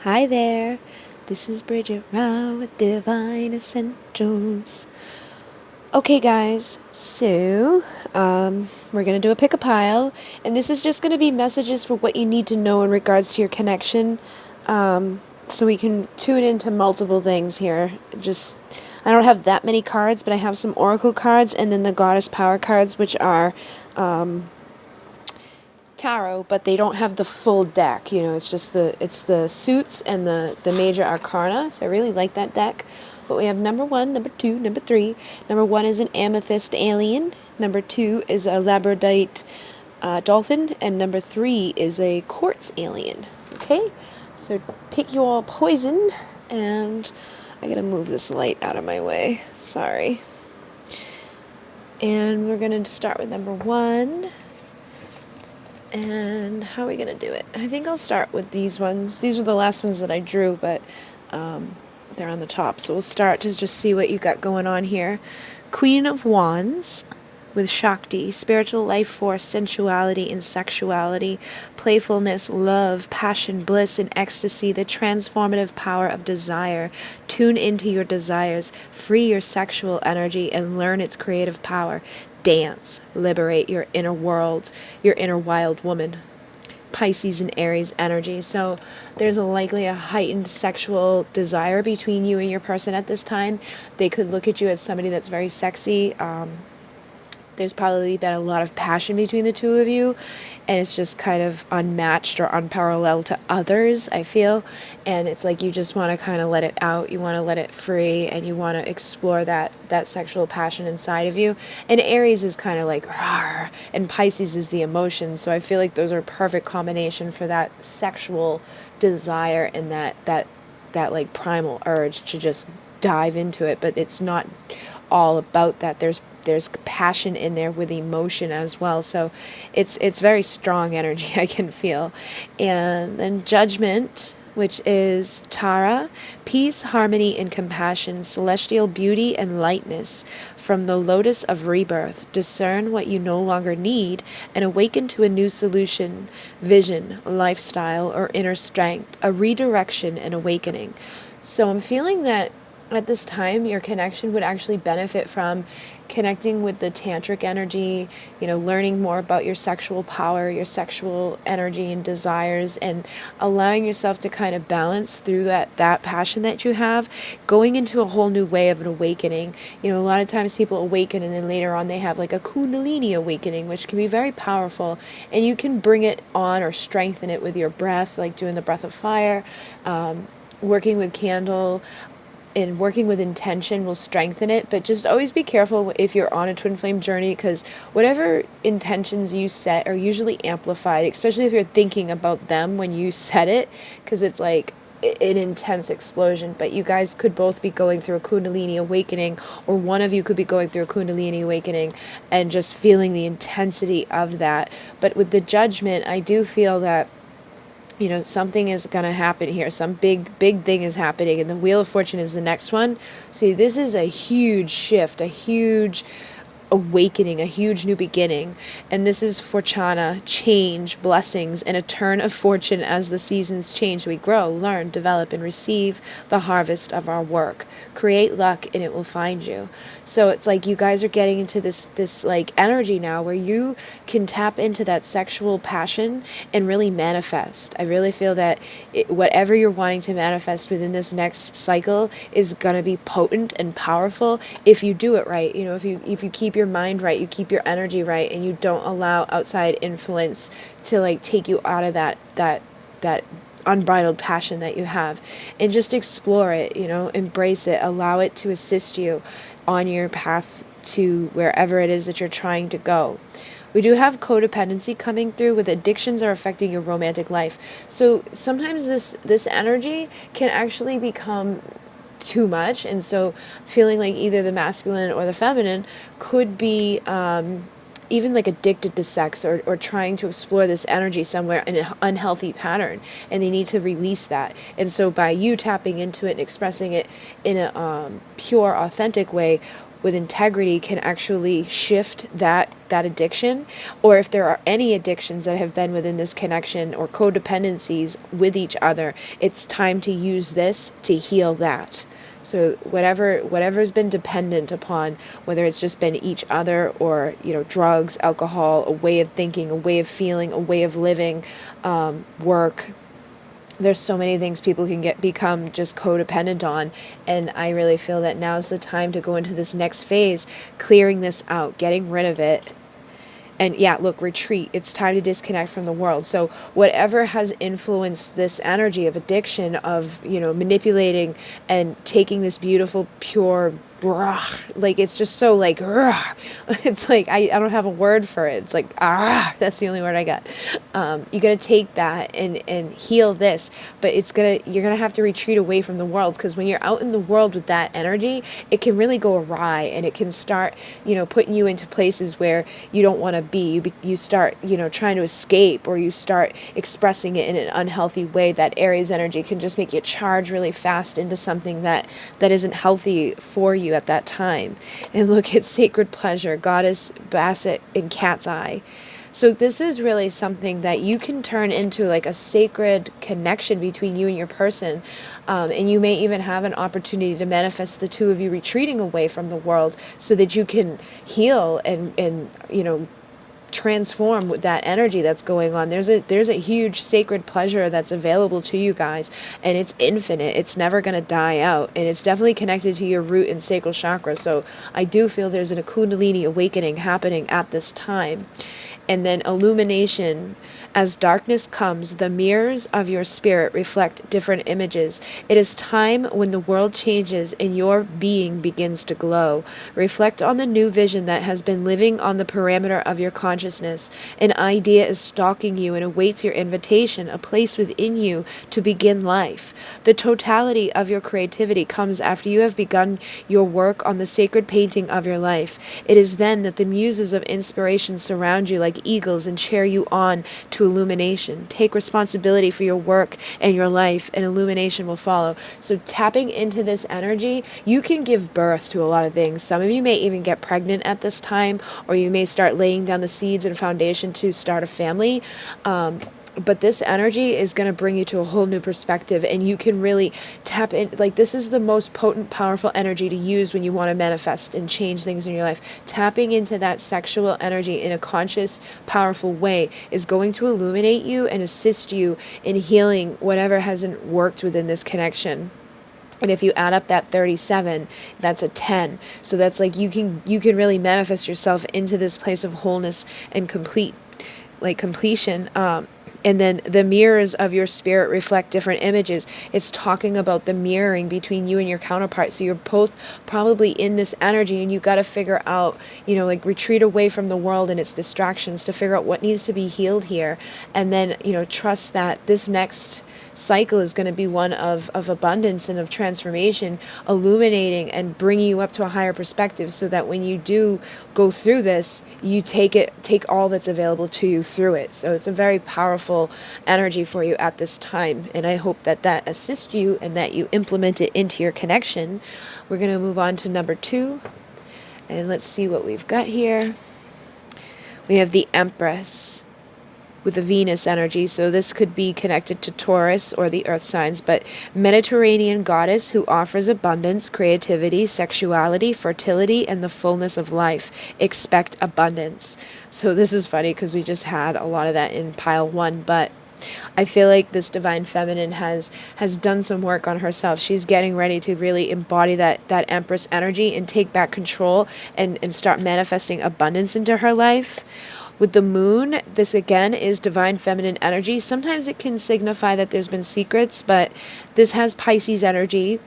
Hi there, this is Bridget Raw with Divine Essentials. Okay guys, so we're going to do a pick a pile, and this is just going to be messages for what you need to know in regards to your connection, so we can tune into multiple things here. I don't have that many cards, but I have some oracle cards, and then the goddess power cards, which are tarot, but they don't have the full deck. It's just the suits and the major arcana. So I really like that deck. But we have number 1, number 2, number 3. Number 1 is an amethyst alien. Number 2 is a labradorite dolphin, and number 3 is a quartz alien. Okay, so pick your poison, and I gotta move this light out of my way. Sorry. And we're gonna start with number 1. And how are we going to do it? I think I'll start with these ones. These were the last ones that I drew, but they're on the top. So we'll start to just see what you got going on here. Queen of Wands with Shakti, spiritual life force, sensuality and sexuality, playfulness, love, passion, bliss, and ecstasy, the transformative power of desire. Tune into your desires, free your sexual energy, and learn its creative power. Dance, liberate your inner world, your inner wild woman. Pisces and Aries energy. So there's likely a heightened sexual desire between you and your person at this time. They could look at you as somebody that's very sexy. There's probably been a lot of passion between the two of you, and it's just kind of unmatched or unparalleled to others, I feel. And it's like you just want to kind of let it out, you want to let it free, and you want to explore that sexual passion inside of you. And Aries is kind of like rawr, and Pisces is the emotion. So I feel like those are a perfect combination for that sexual desire and that like primal urge to just dive into it. But it's not all about that. There's passion in there with emotion as well. So it's very strong energy, I can feel. And then Judgment, which is Tara, peace, harmony, and compassion, celestial beauty and lightness. From the lotus of rebirth, discern what you no longer need and awaken to a new solution, vision, lifestyle, or inner strength, a redirection and awakening. So I'm feeling that at this time, your connection would actually benefit from connecting with the tantric energy, learning more about your sexual power, your sexual energy and desires, and allowing yourself to kind of balance through that passion that you have, going into a whole new way of an awakening. A lot of times people awaken and then later on they have like a kundalini awakening, which can be very powerful, and you can bring it on or strengthen it with your breath, like doing the breath of fire, working with candle, and working with intention will strengthen it. But just always be careful if you're on a twin flame journey, because whatever intentions you set are usually amplified, especially if you're thinking about them when you set it, because it's like an intense explosion. But you guys could both be going through a kundalini awakening, or one of you could be going through a kundalini awakening and just feeling the intensity of that. But with the Judgment, I do feel that something is going to happen here. Some big thing is happening, and the Wheel of Fortune is the next one. See, this is a huge shift, a huge awakening, a huge new beginning. And this is Fortuna, change, blessings, and a turn of fortune as the seasons change. We grow, learn, develop, and receive the harvest of our work. Create luck and it will find you. So it's like you guys are getting into this like energy now where you can tap into that sexual passion and really manifest. I really feel that whatever you're wanting to manifest within this next cycle is going to be potent and powerful if you do it right. If you keep your mind right, you keep your energy right, and you don't allow outside influence to like take you out of that unbridled passion that you have, and just explore it, embrace it, allow it to assist you on your path to wherever it is that you're trying to go. We do have codependency coming through with addictions are affecting your romantic life. So sometimes this energy can actually become too much, and so feeling like either the masculine or the feminine could be even like addicted to sex, or trying to explore this energy somewhere in an unhealthy pattern, and they need to release that. And so by you tapping into it and expressing it in a pure, authentic way, with integrity can actually shift that addiction, or if there are any addictions that have been within this connection or codependencies with each other, it's time to use this to heal that. So whatever's been dependent upon, whether it's just been each other or, drugs, alcohol, a way of thinking, a way of feeling, a way of living, work. There's so many things people can become just codependent on, and I really feel that now's the time to go into this next phase, clearing this out, getting rid of it. And yeah, look, retreat. It's time to disconnect from the world. So whatever has influenced this energy of addiction, of, manipulating and taking this beautiful, pure, like, it's just so like, it's like, I don't have a word for it. It's like, that's the only word I got. You got to take that and heal this, but you're going to have to retreat away from the world, because when you're out in the world with that energy, it can really go awry, and it can start, putting you into places where you don't want to be. You start, trying to escape, or you start expressing it in an unhealthy way. That Aries energy can just make you charge really fast into something that isn't healthy for you at that time. And look at sacred pleasure, goddess Basset in Cat's Eye. So this is really something that you can turn into like a sacred connection between you and your person. And you may even have an opportunity to manifest the two of you retreating away from the world, so that you can heal and transform with that energy that's going on. There's a huge sacred pleasure that's available to you guys, and it's infinite. It's never going to die out, and it's definitely connected to your root and sacral chakra. So I do feel there's a Kundalini awakening happening at this time. And then illumination. As darkness comes, the mirrors of your spirit reflect different images. It is time when the world changes and your being begins to glow. Reflect on the new vision that has been living on the parameter of your consciousness. An idea is stalking you and awaits your invitation, a place within you to begin life. The totality of your creativity comes after you have begun your work on the sacred painting of your life. It is then that the muses of inspiration surround you like eagles and cheer you on to illumination. Take responsibility for your work and your life, and illumination will follow. So tapping into this energy, you can give birth to a lot of things. Some of you may even get pregnant at this time, or you may start laying down the seeds and foundation to start a family. But this energy is going to bring you to a whole new perspective, and you can really tap in. Like, this is the most potent, powerful energy to use when you want to manifest and change things in your life. Tapping into that sexual energy in a conscious, powerful way is going to illuminate you and assist you in healing whatever hasn't worked within this connection. And if you add up that 37, that's a 10. So that's like you can really manifest yourself into this place of wholeness and completion. And then the mirrors of your spirit reflect different images. It's talking about the mirroring between you and your counterpart. So you're both probably in this energy, and you got to figure out, retreat away from the world and its distractions to figure out what needs to be healed here. And then, trust that this next cycle is going to be one of abundance and of transformation, illuminating and bringing you up to a higher perspective, so that when you do go through this, you take all that's available to you through it. So it's a very powerful energy for you at this time, and I hope that assists you and that you implement it into your connection. We're going to move on to number 2, and let's see what we've got here. We have the Empress with the Venus energy. So this could be connected to Taurus or the earth signs, but Mediterranean goddess who offers abundance, creativity, sexuality, fertility, and the fullness of life. Expect abundance. So this is funny because we just had a lot of that in pile 1, but I feel like this divine feminine has done some work on herself. She's getting ready to really embody that Empress energy and take back control and start manifesting abundance into her life. With the moon, this again is divine feminine energy. Sometimes it can signify that there's been secrets, but this has Pisces energy.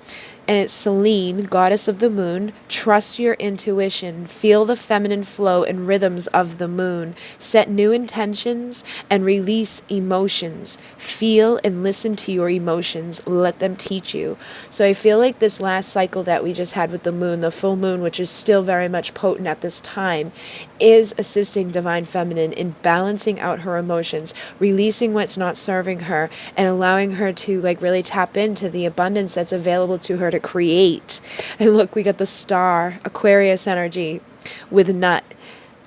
And it's Selene, goddess of the moon. Trust your intuition. Feel the feminine flow and rhythms of the moon. Set new intentions and release emotions. Feel and listen to your emotions. Let them teach you. So I feel like this last cycle that we just had with the moon, the full moon, which is still very much potent at this time, is assisting divine feminine in balancing out her emotions, releasing what's not serving her, and allowing her to like really tap into the abundance that's available to her to create. And look, we got the star, Aquarius energy with nut.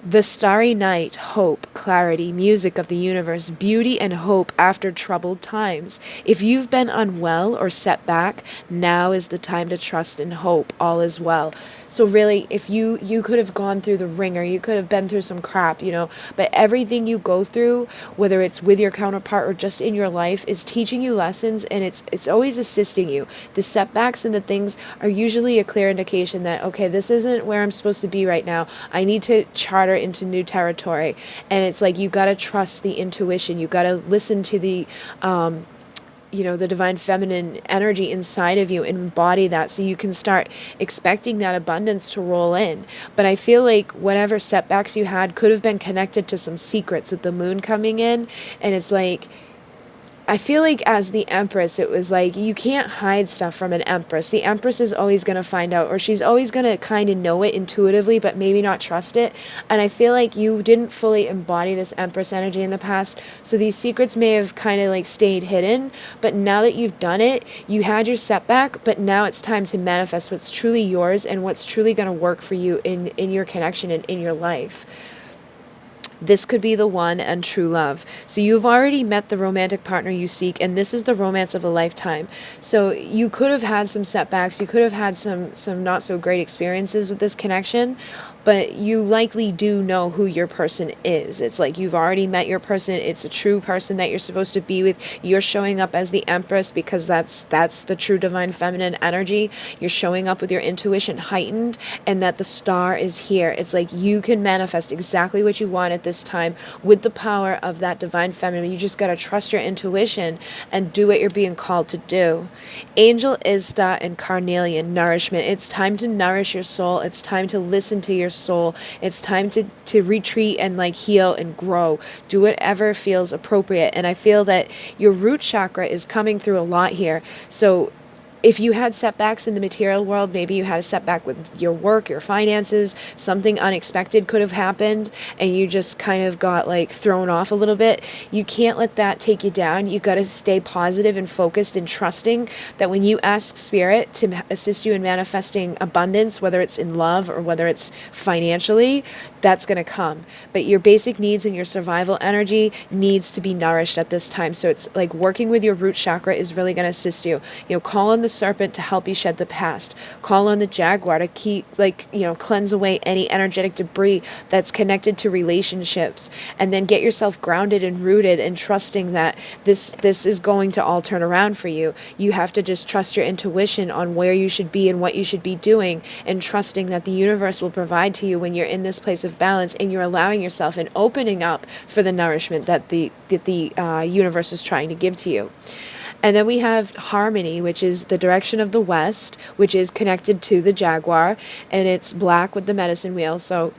The starry night, hope, clarity, music of the universe, beauty and hope after troubled times. If you've been unwell or set back, now is the time to trust and hope all is well. So really, if you could have gone through the ringer, you could have been through some crap, but everything you go through, whether it's with your counterpart or just in your life, is teaching you lessons, and it's always assisting you. The setbacks and the things are usually a clear indication that, okay, this isn't where I'm supposed to be right now. I need to charter into new territory. And it's like, you got to trust the intuition. You got to listen to the the divine feminine energy inside of you and embody that, so you can start expecting that abundance to roll in. But I feel like whatever setbacks you had could have been connected to some secrets with the moon coming in. And it's like, I feel like as the Empress, it was like, you can't hide stuff from an Empress. The Empress is always going to find out, or she's always going to kind of know it intuitively, but maybe not trust it. And I feel like you didn't fully embody this Empress energy in the past. So these secrets may have kind of like stayed hidden, but now that you've done it, you had your setback, but now it's time to manifest what's truly yours and what's truly going to work for you in your connection and in your life. This could be the one and true love. So you've already met the romantic partner you seek, and this is the romance of a lifetime. So you could have had some setbacks. You could have had some not so great experiences with this connection, but you likely do know who your person is. It's like you've already met your person. It's a true person that you're supposed to be with. You're showing up as the Empress because that's the true divine feminine energy. You're showing up with your intuition heightened, and that the star is here. It's like you can manifest exactly what you want at this time with the power of that divine feminine. You just got to trust your intuition and do what you're being called to do. Angel Isda and Carnelian, nourishment. It's time to nourish your soul. It's time to listen to your soul. It's time to retreat and like heal and grow. Do whatever feels appropriate. And I feel that your root chakra is coming through a lot here. So if you had setbacks in the material world, maybe you had a setback with your work, your finances, something unexpected could have happened, and you just kind of got like thrown off a little bit. You can't let that take you down. You got to stay positive and focused and trusting that when you ask Spirit to assist you in manifesting abundance, whether it's in love or whether it's financially, that's going to come. But your basic needs and your survival energy needs to be nourished at this time. So it's like working with your root chakra is really going to assist you. Call on the serpent to help you shed the past. Call on the jaguar to keep cleanse away any energetic debris that's connected to relationships, and then get yourself grounded and rooted and trusting that this is going to all turn around for you. You have to just trust your intuition on where you should be and what you should be doing, and trusting that the universe will provide to you when you're in this place of balance and you're allowing yourself and opening up for the nourishment that the universe is trying to give to you. And then we have harmony, which is the direction of the west, which is connected to the jaguar, and it's black with the medicine wheel. So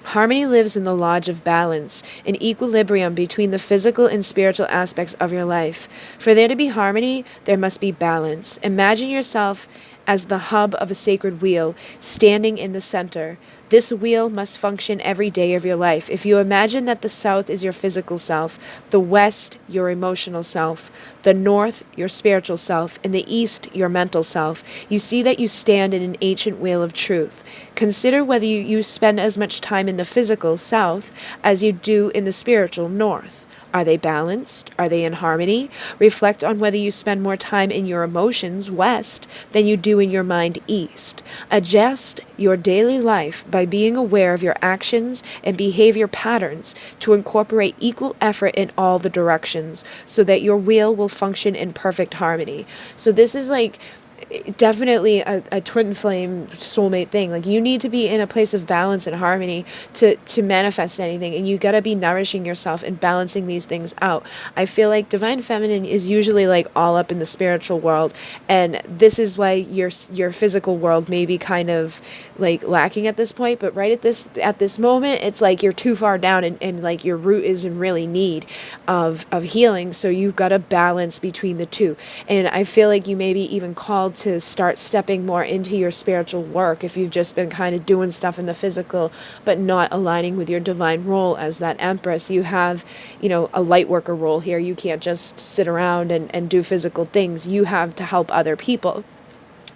harmony lives in the lodge of balance, an equilibrium between the physical and spiritual aspects of your life. For there to be harmony, there must be balance. Imagine yourself as the hub of a sacred wheel, standing in the center. This wheel must function every day of your life. If you imagine that the south is your physical self, the west your emotional self, the north your spiritual self, and the east your mental self, you see that you stand in an ancient wheel of truth. Consider whether you spend as much time in the physical south as you do in the spiritual north. Are they balanced? Are they in harmony? Reflect on whether you spend more time in your emotions, west, than you do in your mind, east. Adjust your daily life by being aware of your actions and behavior patterns to incorporate equal effort in all the directions so that your wheel will function in perfect harmony. So this is like definitely a twin flame soulmate thing. Like, you need to be in a place of balance and harmony to manifest anything, and you got to be nourishing yourself and balancing these things out. I feel like divine feminine is usually like all up in the spiritual world, and this is why your physical world may be kind of like lacking at this point, but right at this moment it's like you're too far down, and like your root is in really need of healing. So you've got to balance between the two, and I feel like you maybe even call called to start stepping more into your spiritual work, if you've just been kind of doing stuff in the physical but not aligning with your divine role as that empress, you have, a light worker role here. You can't just sit around and do physical things. You have to help other people.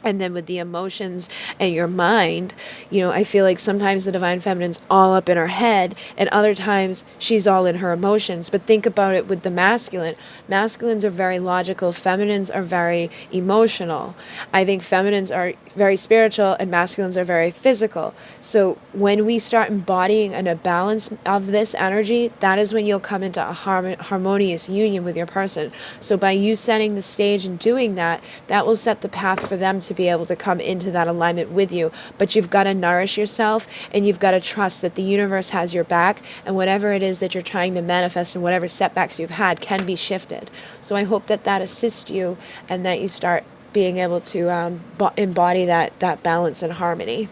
And then with the emotions and your mind, I feel like sometimes the divine feminine's all up in her head, and other times she's all in her emotions. But think about it with the masculine. Masculines are very logical. Feminines are very emotional. I think feminines are very spiritual and masculines are very physical. So when we start embodying a balance of this energy, that is when you'll come into a harmonious union with your person. So by you setting the stage and doing that, that will set the path for them to be able to come into that alignment with you. But you've got to nourish yourself, and you've got to trust that the universe has your back, and whatever it is that you're trying to manifest and whatever setbacks you've had can be shifted. So I hope that assists you, and that you start being able to embody that balance and harmony.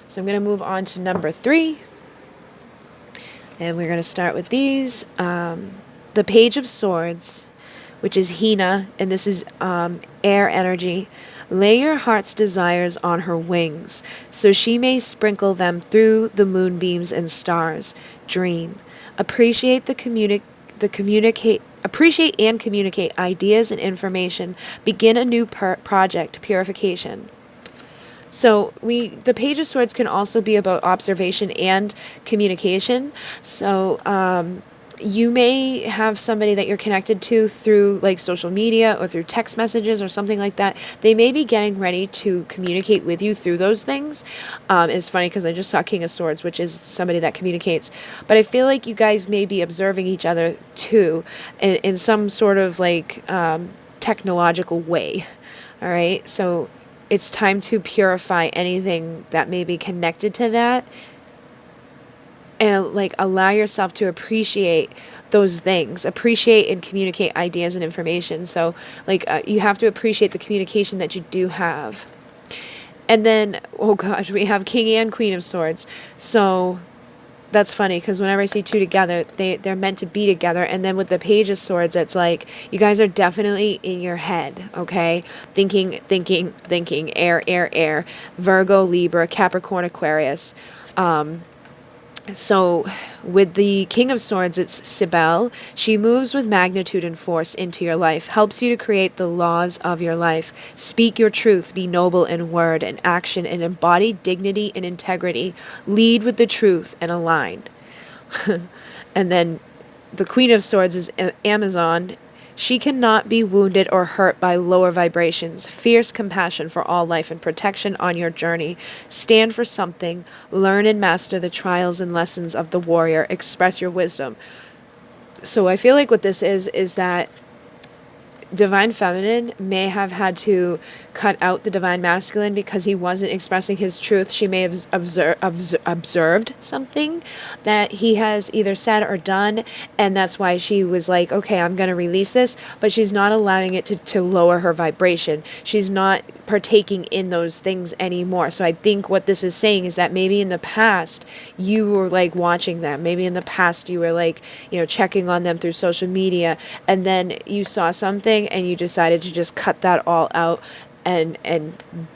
So I'm going to move on to number 3, and we're going to start with these. The Page of Swords, which is Hina, and this is air energy. Lay your heart's desires on her wings, so she may sprinkle them through the moonbeams and stars. Dream. Appreciate appreciate and communicate ideas and information. Begin a new project, purification. So the Page of Swords can also be about observation and communication. So you may have somebody that you're connected to through like social media or through text messages or something like that. They may be getting ready to communicate with you through those things. It's funny because I just saw King of Swords, which is somebody that communicates. But I feel like you guys may be observing each other too in some sort of like technological way. All right. So it's time to purify anything that may be connected to that, and like allow yourself to appreciate those things, appreciate and communicate ideas and information. So like you have to appreciate the communication that you do have. And then, oh gosh, we have King and Queen of Swords. So that's funny because whenever I see two together, they're meant to be together. And then with the Page of Swords, it's like you guys are definitely in your head, okay? Thinking, air, Virgo, Libra, Capricorn, Aquarius. So with the King of Swords, it's Cybele. She moves with magnitude and force into your life, helps you to create the laws of your life. Speak your truth, be noble in word and action, and embody dignity and integrity. Lead with the truth and align. And then the Queen of Swords is Amazon. She cannot be wounded or hurt by lower vibrations. Fierce compassion for all life and protection on your journey. Stand for something. Learn and master the trials and lessons of the warrior. Express your wisdom. So I feel like what this is that divine feminine may have had to cut out the divine masculine because he wasn't expressing his truth. She may have observed something that he has either said or done, and that's why she was like, okay, I'm going to release this, but she's not allowing it to lower her vibration. She's not partaking in those things anymore. So I think what this is saying is that maybe in the past you were like watching them. Maybe in the past you were like, checking on them through social media, and then you saw something and you decided to just cut that all out and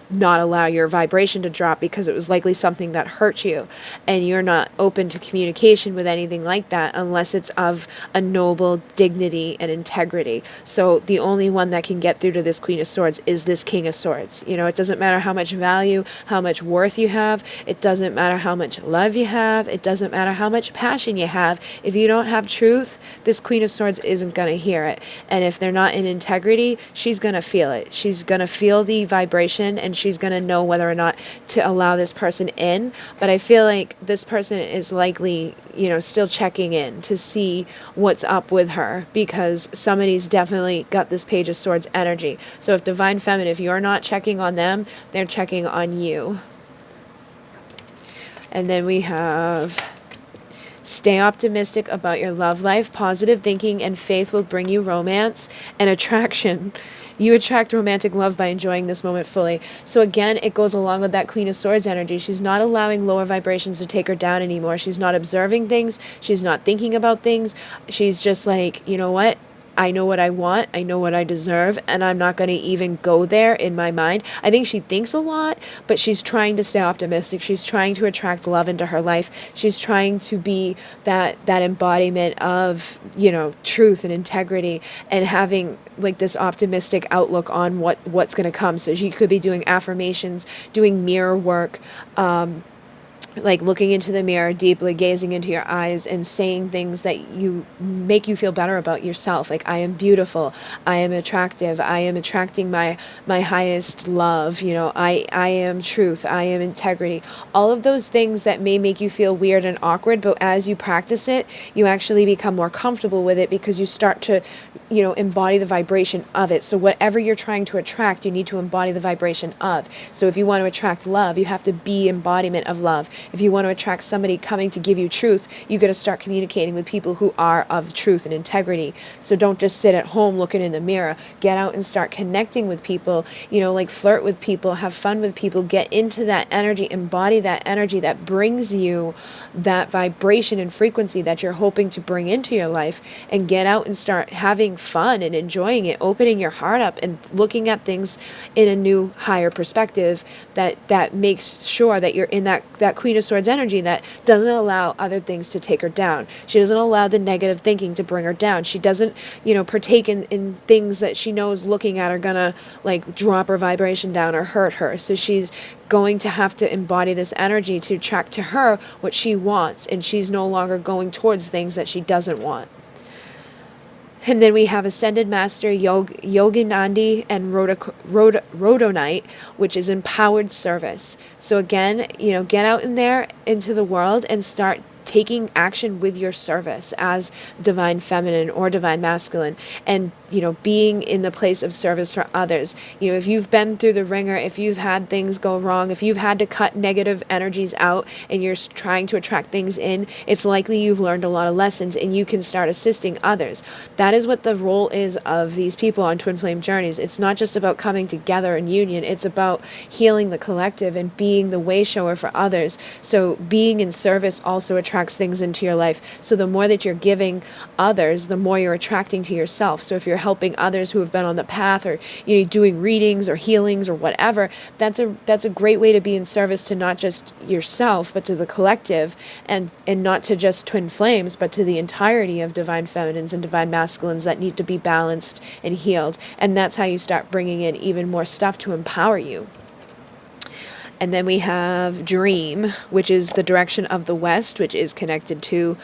not allow your vibration to drop because it was likely something that hurt you, and you're not open to communication with anything like that unless it's of a noble dignity and integrity. So the only one that can get through to this Queen of Swords is this King of Swords. It doesn't matter how much value, how much worth you have. It doesn't matter how much love you have. It doesn't matter how much passion you have. If you don't have truth, this Queen of Swords isn't going to hear it. And if they're not in integrity, she's going to feel it. She's going to feel the vibration, and she's going to know whether or not to allow this person in. But I feel like this person is likely, still checking in to see what's up with her, because somebody's definitely got this Page of Swords energy. So if divine feminine, if you're not checking on them, they're checking on you. And then we have stay optimistic about your love life. Positive thinking and faith will bring you romance and attraction. You attract romantic love by enjoying this moment fully. So again, it goes along with that Queen of Swords energy. She's not allowing lower vibrations to take her down anymore. She's not observing things. She's not thinking about things. She's just like, you know what? I know what I want, I know what I deserve, and I'm not going to even go there in my mind. I think she thinks a lot, but she's trying to stay optimistic. She's trying to attract love into her life. She's trying to be that embodiment of, truth and integrity, and having like this optimistic outlook on what's going to come. So she could be doing affirmations, doing mirror work, like looking into the mirror deeply, gazing into your eyes and saying things that you make you feel better about yourself. Like, I am beautiful, I am attractive, I am attracting my highest love, I am truth, I am integrity. All of those things that may make you feel weird and awkward, but as you practice it, you actually become more comfortable with it, because you start to embody the vibration of it. So whatever you're trying to attract, you need to embody the vibration of. So if you want to attract love, you have to be embodiment of love. If you want to attract somebody coming to give you truth, you got to start communicating with people who are of truth and integrity. So don't just sit at home looking in the mirror. Get out and start connecting with people, like flirt with people, have fun with people, get into that energy, embody that energy that brings you that vibration and frequency that you're hoping to bring into your life, and get out and start having fun and enjoying it, opening your heart up and looking at things in a new, higher perspective that makes sure that you're in that Queen of Swords energy that doesn't allow other things to take her down. She doesn't allow the negative thinking to bring her down. She doesn't, partake in things that she knows looking at are gonna like drop her vibration down or hurt her. So she's going to have to embody this energy to attract to her what she wants, and she's no longer going towards things that she doesn't want. And then we have Ascended Master Yoginandi and Rhodonite, which is empowered service. So again, get out in there into the world and start taking action with your service as divine feminine or divine masculine, and being in the place of service for others. If you've been through the ringer, if you've had things go wrong, if you've had to cut negative energies out and you're trying to attract things in, it's likely you've learned a lot of lessons and you can start assisting others. That is what the role is of these people on Twin Flame Journeys. It's not just about coming together in union, it's about healing the collective and being the way shower for others. So being in service also attracts things into your life. So the more that you're giving others, the more you're attracting to yourself. So if you're helping others who have been on the path, or doing readings or healings or whatever, that's a great way to be in service to not just yourself but to the collective, and not to just twin flames but to the entirety of divine feminines and divine masculines that need to be balanced and healed. And that's how you start bringing in even more stuff to empower you. And then we have Dream, which is the direction of the west, which is connected to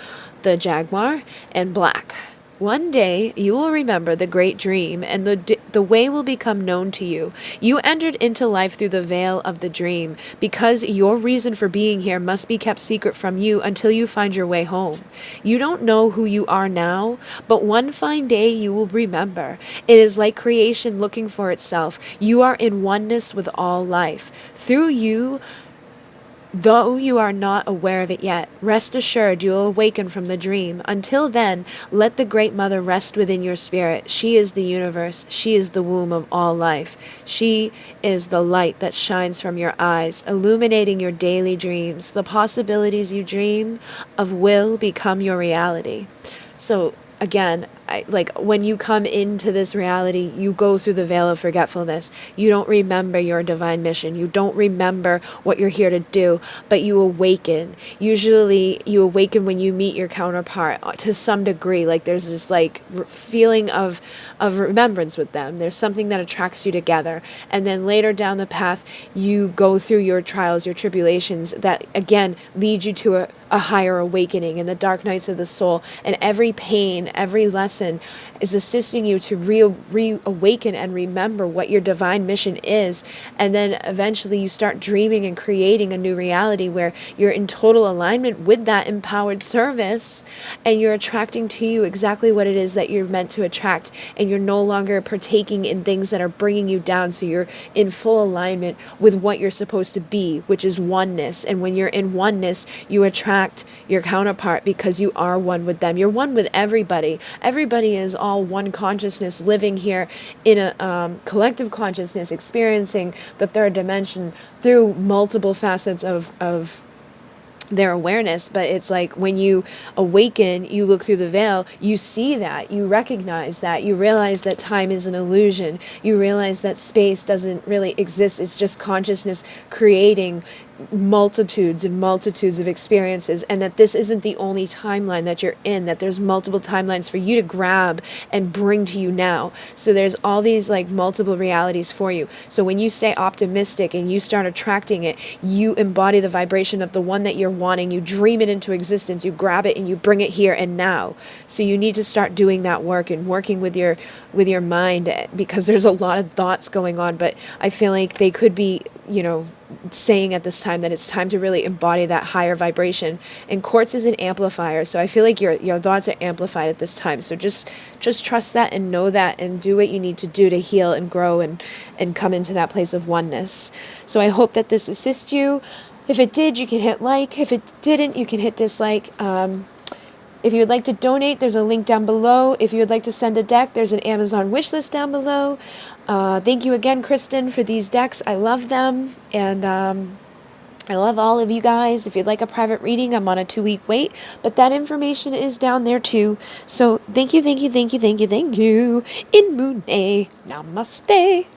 the Jaguar, and Black. One day you will remember the great dream, and the way will become known to you. You entered into life through the veil of the dream, because your reason for being here must be kept secret from you until you find your way home. You don't know who you are now, but one fine day you will remember. It is like creation looking for itself. You are in oneness with all life. Through you, though you are not aware of it yet, rest assured you will awaken from the dream. Until then, let the Great Mother rest within your spirit. She is the universe. She is the womb of all life. She is the light that shines from your eyes, illuminating your daily dreams. The possibilities you dream of will become your reality. So again, when you come into this reality, you go through the veil of forgetfulness. You don't remember your divine mission. You don't remember what you're here to do, but you awaken. Usually you awaken when you meet your counterpart to some degree. Like there's this feeling of remembrance with them. There's something that attracts you together. And then later down the path, you go through your trials, your tribulations that again lead you to a higher awakening in the dark nights of the soul. And every pain, every lesson is assisting you to reawaken and remember what your divine mission is. And then eventually you start dreaming and creating a new reality where you're in total alignment with that empowered service, and you're attracting to you exactly what it is that you're meant to attract, and you're no longer partaking in things that are bringing you down. So you're in full alignment with what you're supposed to be, which is oneness. And when you're in oneness, you attract your counterpart because you are one with them. You're one with everybody. Everybody is all one consciousness living here in a collective consciousness, experiencing the third dimension through multiple facets of their awareness. But it's like when you awaken, you look through the veil, you see that, you recognize that, you realize that time is an illusion, you realize that space doesn't really exist, it's just consciousness creating multitudes and multitudes of experiences, and that this isn't the only timeline that you're in, that there's multiple timelines for you to grab and bring to you now. So there's all these like multiple realities for you. So when you stay optimistic and you start attracting it, you embody the vibration of the one that you're wanting, you dream it into existence, you grab it and you bring it here and now. So you need to start doing that work and working with your mind, because there's a lot of thoughts going on, but I feel like they could be, saying at this time that it's time to really embody that higher vibration. And quartz is an amplifier, so I feel like your thoughts are amplified at this time. So just trust that and know that, and do what you need to do to heal and grow and come into that place of oneness. So I hope that this assists you. If it did, you can hit like. If it didn't, you can hit dislike. If you would like to donate, there's a link down below. If you would like to send a deck, there's an Amazon wish list down below. Thank you again, Kristen, for these decks. I love them, and I love all of you guys. If you'd like a private reading, I'm on a 2-week wait, but that information is down there too. So thank you, thank you, thank you, thank you, thank you. In Moon Namaste.